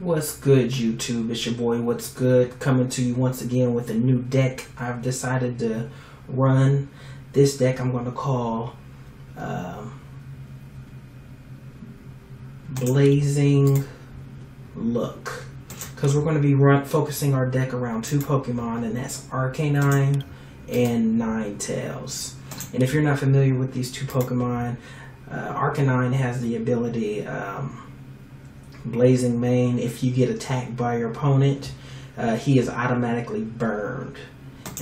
What's good, YouTube? It's your boy What's Good, coming to you once again with a new deck. I've decided to run this deck I'm going to call Blazing Look, because we're going to be focusing our deck around two Pokemon, and that's Arcanine and Ninetails. And if you're not familiar with these two Pokemon, Arcanine has the ability Blazing Mane. If you get attacked by your opponent, he is automatically burned.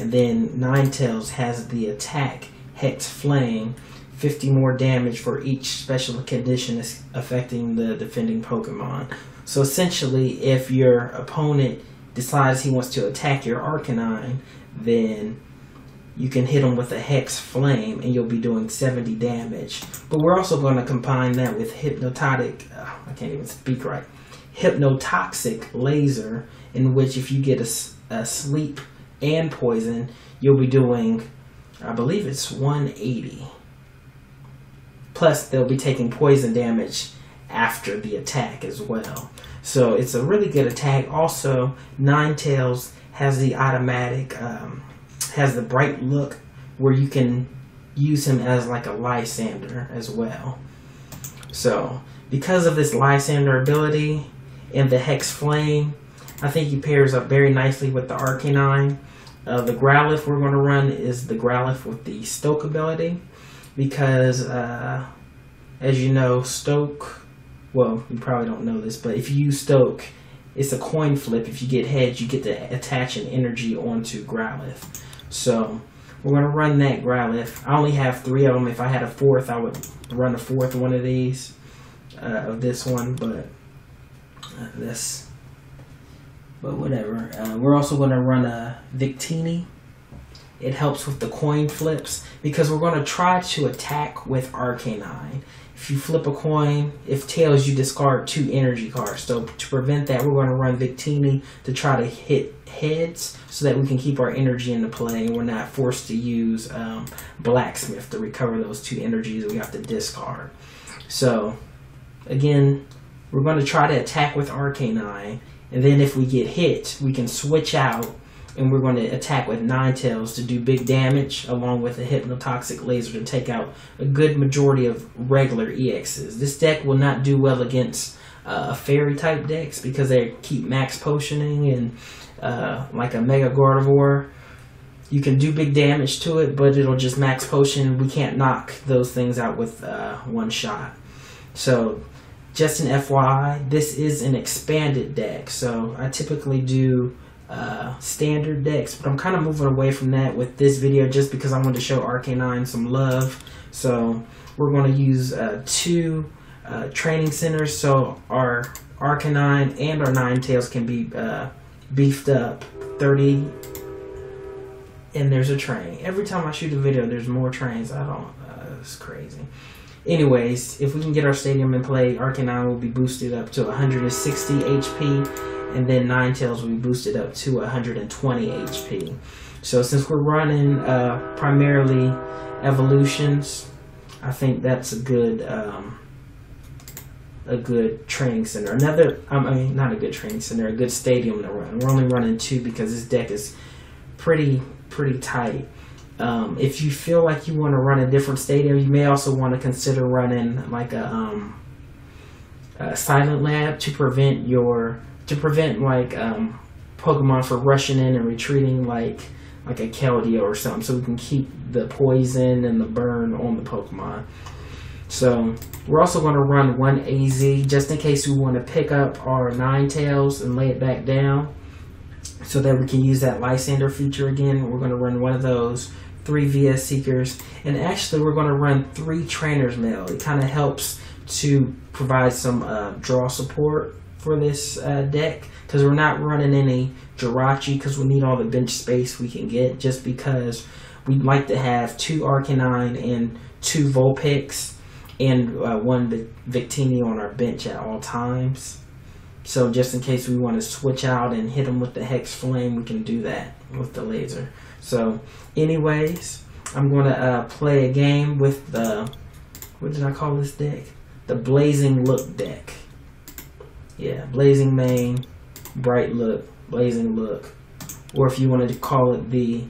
And then Ninetails has the attack Hex Flame, 50 more damage for each special condition affecting the defending Pokemon. So essentially, if your opponent decides he wants to attack your Arcanine, then you can hit him with a Hex Flame and you'll be doing 70 damage. But we're also going to combine that with Hypnotoxic Laser, in which if you get a sleep and poison, you'll be doing, I believe it's 180. Plus, they'll be taking poison damage after the attack as well. So it's a really good attack. Also, Ninetails has the automatic, has the bright look where you can use him as like a Lysander as well. So because of this Lysander ability and the Hex Flame, I think he pairs up very nicely with the Arcanine. The Growlithe we're going to run is the Growlithe with the Stoke ability, because as you know, Stoke, well, you probably don't know this, but if you use Stoke, it's a coin flip. If you get heads, you get to attach an energy onto Growlithe. So we're going to run that Growlithe. I only have 3 of them. If I had a 4th, I would run a 4th one of these, of this one, but whatever. We're also going to run a Victini. It helps with the coin flips, because we're going to try to attack with Arcanine. If you flip a coin, if tails, you discard 2 energy cards. So to prevent that, we're going to run Victini to try to hit heads so that we can keep our energy into play and we're not forced to use Blacksmith to recover those 2 energies we have to discard. So again, we're going to try to attack with Arcanine, and then if we get hit, we can switch out and we're going to attack with Ninetails to do big damage, along with a Hypnotoxic Laser to take out a good majority of regular EXs. This deck will not do well against fairy type decks because they keep max potioning, and like a Mega Gardevoir, you can do big damage to it, but it'll just max potion. We can't knock those things out with one shot. So just an FYI, this is an expanded deck. So I typically do standard decks, but I'm kind of moving away from that with this video just because I wanted to show Arcanine some love. So we're going to use 2 training centers, so our Arcanine and our Ninetails can be beefed up 30. And there's a train. Every time I shoot a video, there's more trains. It's crazy. Anyways, if we can get our stadium in play, Arcanine will be boosted up to 160 HP. And then Ninetails will be boosted up to 120 HP. So since we're running primarily evolutions, I think that's a good training center. Not a good training center, a good stadium to run. We're only running 2 because this deck is pretty tight. If you feel like you want to run a different stadium, you may also want to consider running like a Silent Lab to prevent Pokemon from rushing in and retreating like a Keldeo or something, so we can keep the poison and the burn on the Pokemon. So we're also going to run 1 AZ just in case we want to pick up our Ninetails and lay it back down so that we can use that Lysander feature again. We're going to run 1 of those, 3 VS Seekers, and actually we're going to run 3 Trainer's Mail. It kind of helps to provide some draw support for this deck, because we're not running any Jirachi because we need all the bench space we can get, just because we'd like to have 2 Arcanine and 2 Vulpix and 1 Victini on our bench at all times. So just in case we want to switch out and hit them with the Hex Flame, we can do that with the laser. So anyways, I'm going to play a game with the, what did I call this deck? The Blazing Look deck. Yeah, Blazing Mane, Bright Look, Blazing Look. Or if you wanted to call it the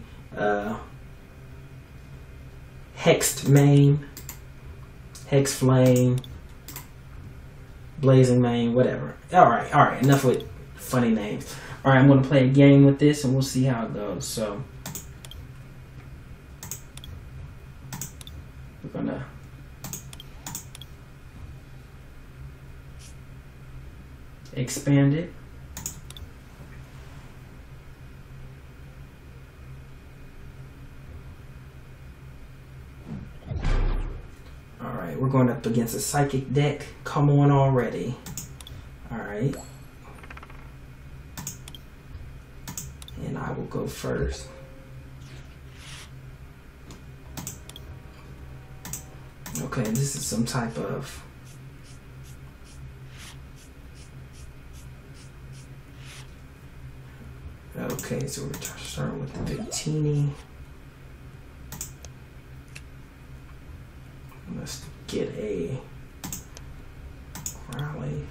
Hexed Mane, Hex Flame, Blazing Mane, whatever. Alright, enough with funny names. Alright, I'm going to play a game with this and we'll see how it goes. So, we're going to expand it. Alright, we're going up against a Psychic deck. Come on already. Alright. And I will go first. Okay, this is some type of okay, so we're starting with the Victini. Let's get a Raleigh.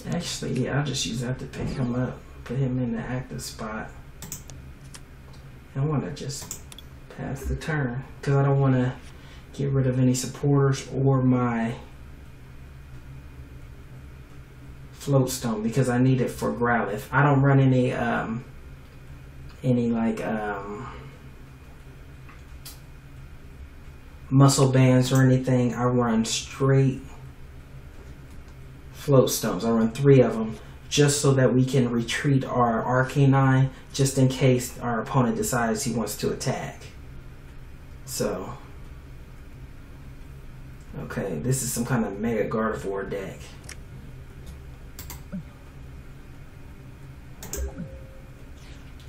Actually, yeah, I'll just use that to pick him up, put him in the active spot. I want to just pass the turn because I don't want to get rid of any supporters or my float stone because I need it for Growlithe. I don't run any like muscle bands or anything. I run straight float stones. I run 3 of them just so that we can retreat our Arcanine just in case our opponent decides he wants to attack. So, okay, this is some kind of Mega Gardevoir deck.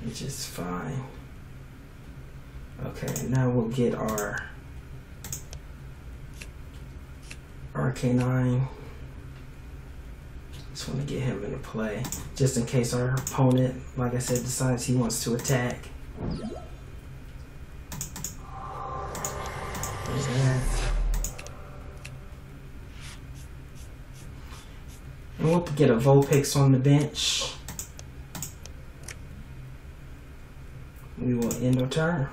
Which is fine. Okay, now we'll get our Arcanine. Just want to get him into play just in case our opponent, like I said, decides he wants to attack. There's that. And we'll get a Vulpix on the bench. We will end our turn.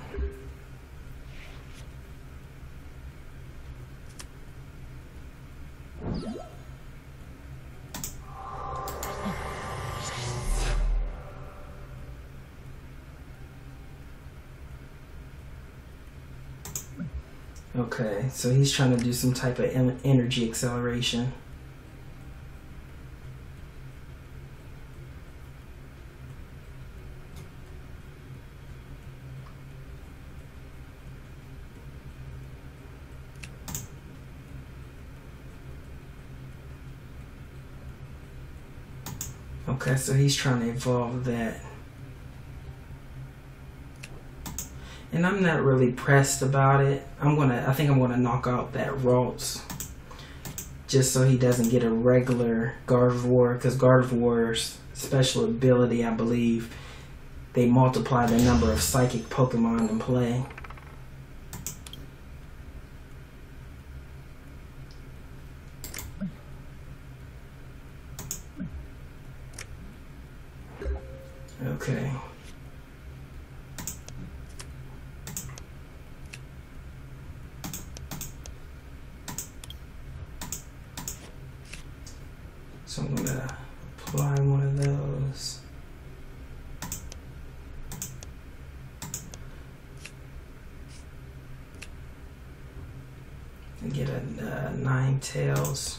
Okay, so he's trying to do some type of energy acceleration. Okay, so he's trying to evolve that. And I'm not really pressed about it. I think I'm gonna knock out that Ralts just so he doesn't get a regular Gardevoir, because Gardevoir's special ability, I believe, they multiply the number of psychic Pokemon in play. Okay. So I'm going to apply one of those. And get a Ninetails.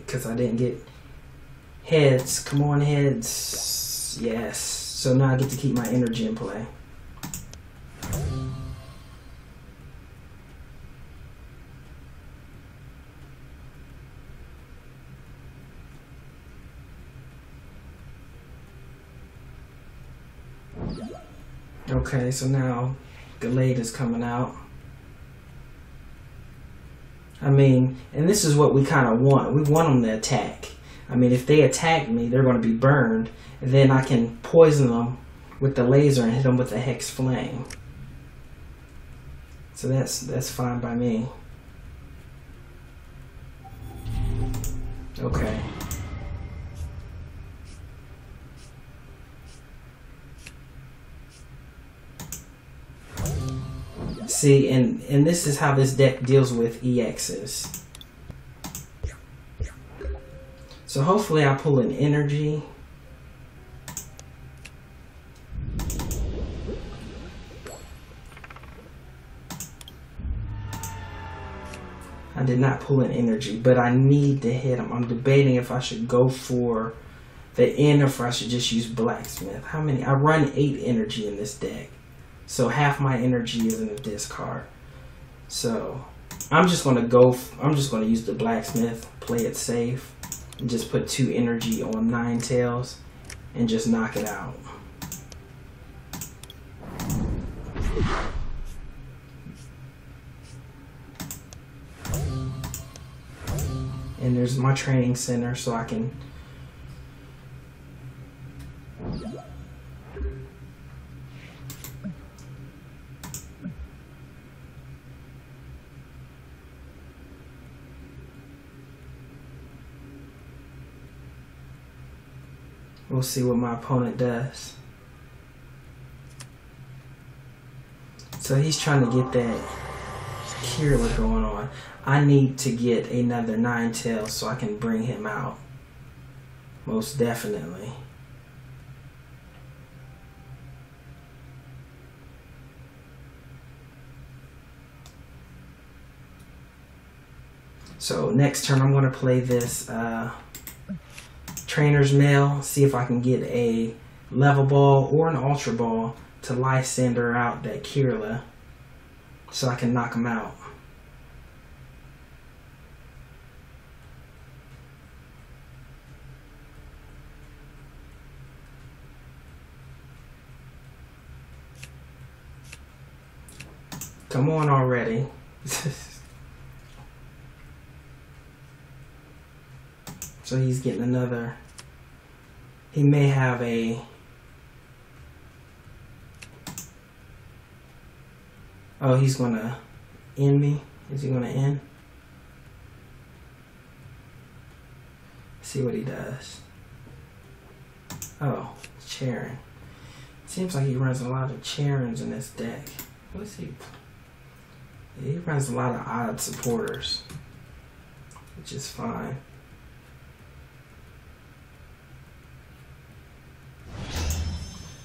Because I didn't get heads. Come on, heads. Yes. So now I get to keep my energy in play. Okay, so now Gallade is coming out. I mean, and this is what we kind of want. We want them to attack. I mean, if they attack me, they're going to be burned. And then I can poison them with the laser and hit them with the Hex Flame. So that's fine by me. Okay. See, and this is how this deck deals with EXs. So hopefully I pull an energy. I did not pull an energy, but I need to hit him. I'm debating if I should go for the N or if I should just use Blacksmith. How many? I run 8 energy in this deck. So half my energy is in the discard. So I'm just gonna use the Blacksmith, play it safe, and just put 2 energy on Ninetails and just knock it out. And there's my training center, so I can we'll see what my opponent does. So he's trying to get that Kirla going on. I need to get another Ninetails so I can bring him out. Most definitely. So next turn I'm going to play this Trainer's Mail, see if I can get a Level Ball or an Ultra Ball to Lysander out that Kirla so I can knock him out. Come on already. So he's getting another. He may have a. Oh, he's gonna end me. Is he gonna end? See what he does. Oh, Charon. Seems like he runs a lot of Charons in this deck. What's he? He runs a lot of odd supporters, which is fine.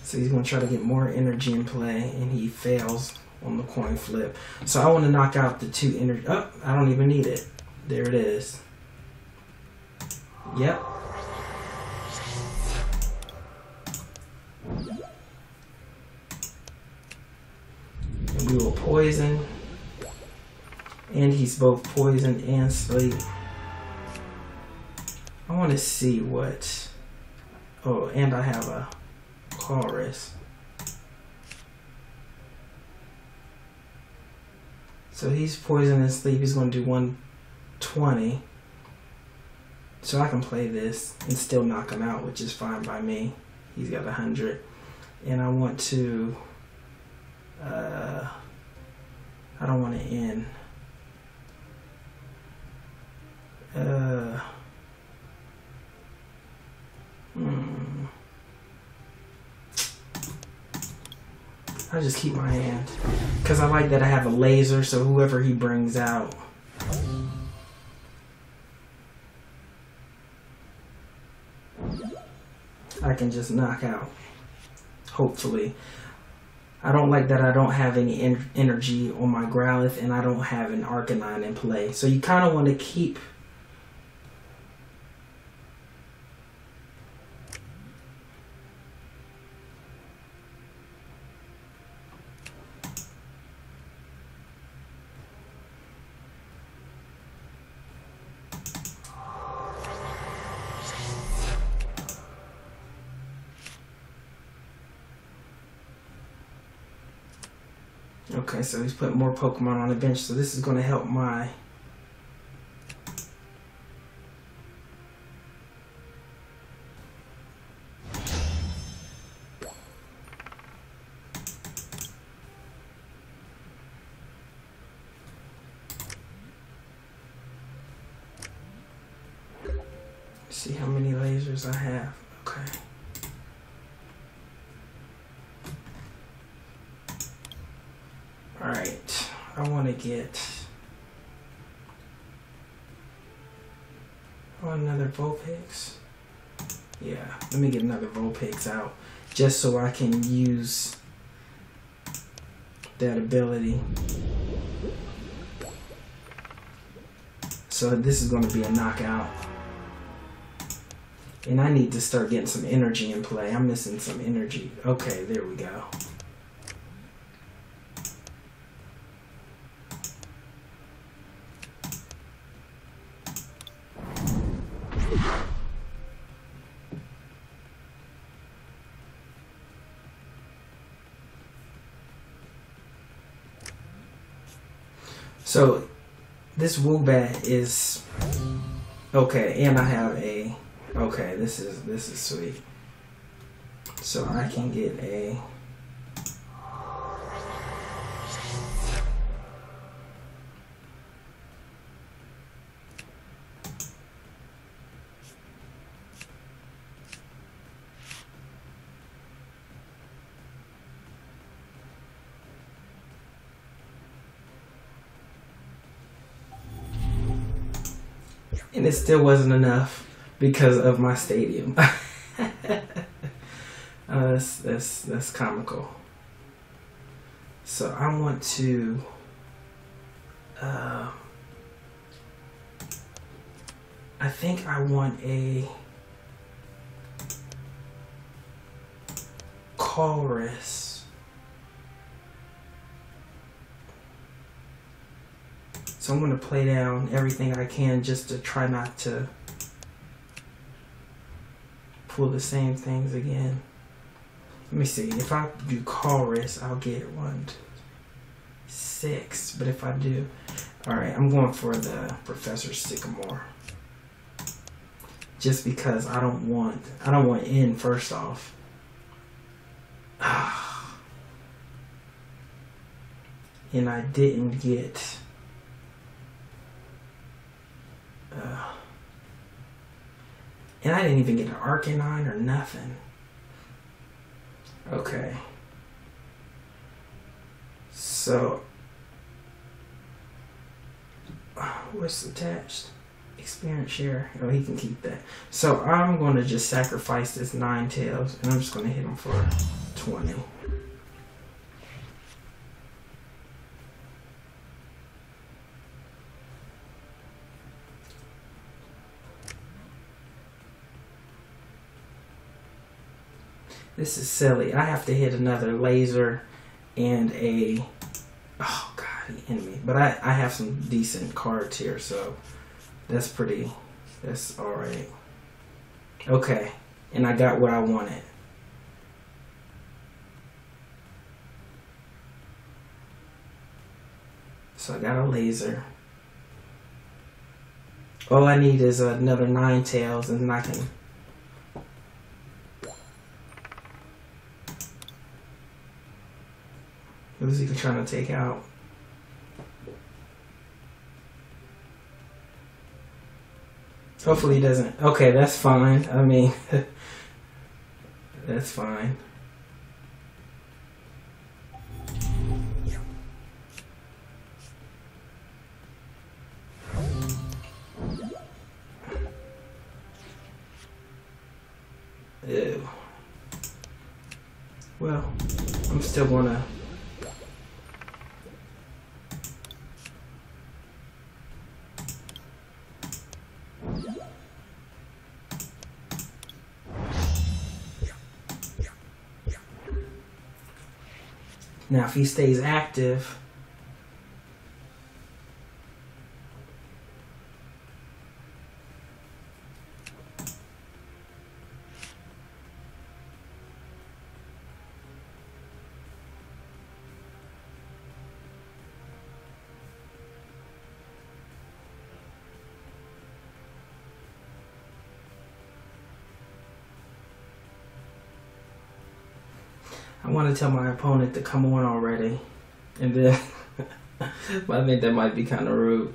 So he's going to try to get more energy in play, and he fails on the coin flip. So I want to knock out the 2 energy. Oh, I don't even need it. There it is. Yep. And we will poison. And he's both poisoned and sleep. I want to see what. Oh, and I have a Chorus. So he's poisoned and sleep. He's going to do 120. So I can play this and still knock him out, which is fine by me. He's got 100. And I want to. I don't want to end. I just keep my hand because I like that I have a laser, so whoever he brings out. I can just knock out. Hopefully. I don't like that I don't have any energy on my Growlithe and I don't have an Arcanine in play. So you kind of want to keep. Okay, so he's putting more Pokemon on the bench, so this is going to help my... See how many lasers I have. Okay. Alright, I want to get another Vulpix. Yeah, let me get another Vulpix out just so I can use that ability. So this is going to be a knockout. And I need to start getting some energy in play. I'm missing some energy. Okay, there we go. So this Woobat is okay, and I have a okay. This is sweet. So I can get a and it still wasn't enough because of my stadium. That's comical. So I want to I think I want a chorus. So I'm going to play down everything I can just to try not to pull the same things again. Let me see. If I do chorus, I'll get 1, 2, 6. But if I do, all right, I'm going for the Professor Sycamore. Just because I don't want N first off. And I didn't get and I didn't even get an Arcanine or nothing. Okay. So what's attached? Experience share. Oh, he can keep that. So I'm going to just sacrifice this Ninetails, and I'm just going to hit him for 20. This is silly. I have to hit another laser and a... Oh, God, he ended me. But I have some decent cards here, so that's pretty... That's alright. Okay. And I got what I wanted. So I got a laser. All I need is another Ninetails, and then I can... Who's he trying to take out? Hopefully he doesn't. Okay, that's fine. I mean, that's fine. Ew. Well, I'm still gonna... Now, if he stays active, I want to tell my opponent to come on already. And then, but I think that might be kind of rude.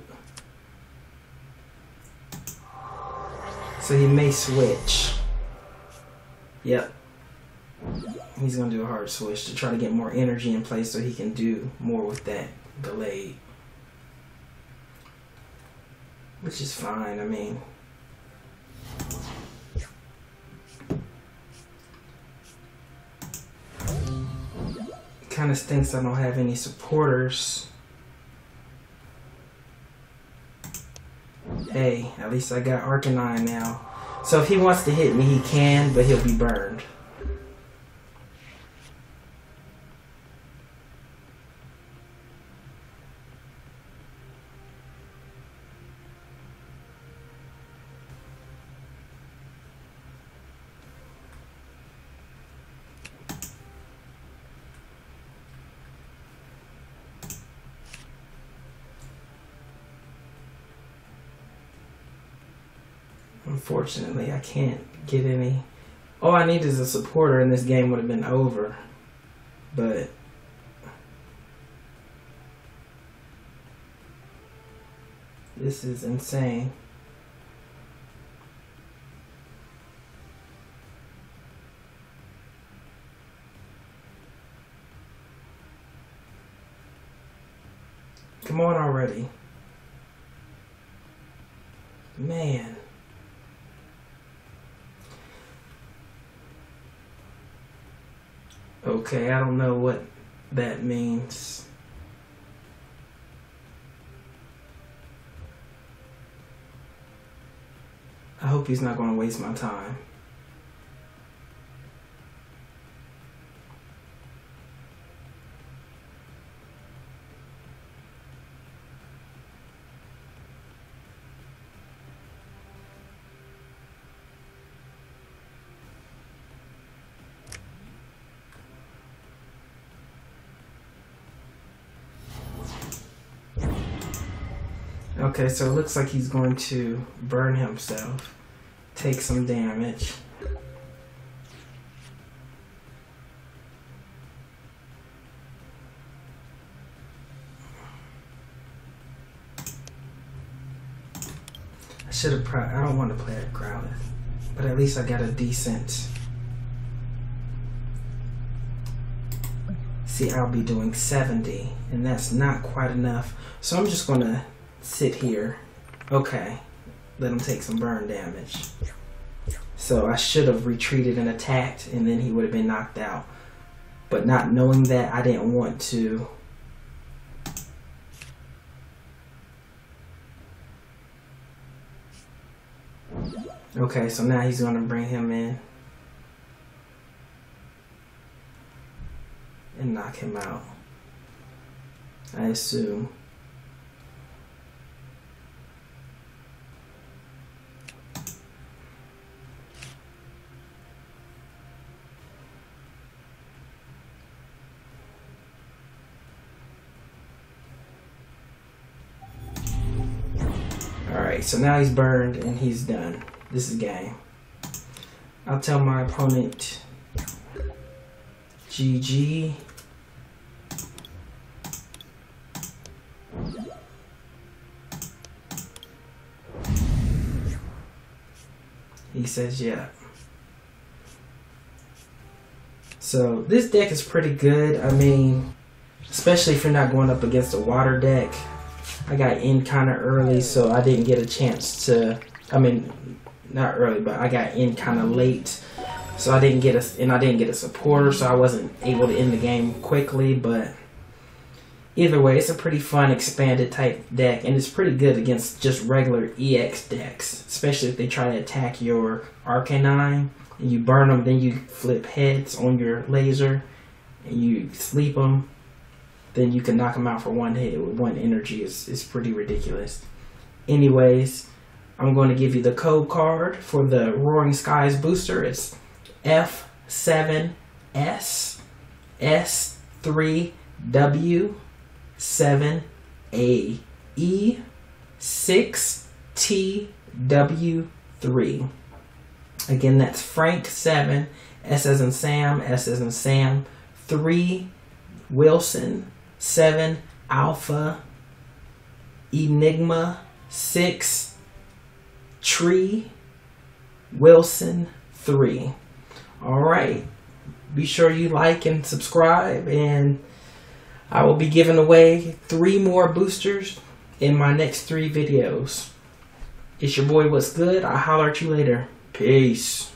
So he may switch. Yep. He's going to do a hard switch to try to get more energy in place so he can do more with that delayed. Which is fine, I mean. Kind of stinks I don't have any supporters. Hey, at least I got Arcanine now. So if he wants to hit me, he can, but he'll be burned. Unfortunately, I can't get any. All I need is a supporter and this game would have been over. But this is insane. Come on already. Man. Okay, I don't know what that means. I hope he's not going to waste my time. Okay, so it looks like he's going to burn himself, take some damage. I should have probably, I don't want to play at Growlithe, but at least I got a decent. See, I'll be doing 70, and that's not quite enough. So I'm just going to sit here. Okay, let him take some burn damage. So I should have retreated and attacked, and then he would have been knocked out. But not knowing that, I didn't want to. Okay, so now he's going to bring him in and knock him out, I assume. Alright, so now he's burned and he's done. This is game. I'll tell my opponent GG. He says yeah. So this deck is pretty good. I mean, especially if you're not going up against a water deck. I got in kind of early, so I didn't get a chance to, I mean, not early, but I got in kind of late. So I didn't get a supporter, so I wasn't able to end the game quickly, but either way, it's a pretty fun expanded type deck, and it's pretty good against just regular EX decks, especially if they try to attack your Arcanine, and you burn them, then you flip heads on your laser, and you sleep them. Then you can knock them out for one hit with one energy. Is pretty ridiculous. Anyways, I'm going to give you the code card for the Roaring Skies booster. It's F7S S3W 7AE 6TW3. Again, that's Frank 7, S as in Sam, S as in Sam, 3, Wilson. 7, Alpha. Enigma. 6, Tree. Wilson. 3. Alright. Be sure you like and subscribe, and I will be giving away 3 more boosters in my next 3 videos. It's your boy, What's Good. I'll holler at you later. Peace.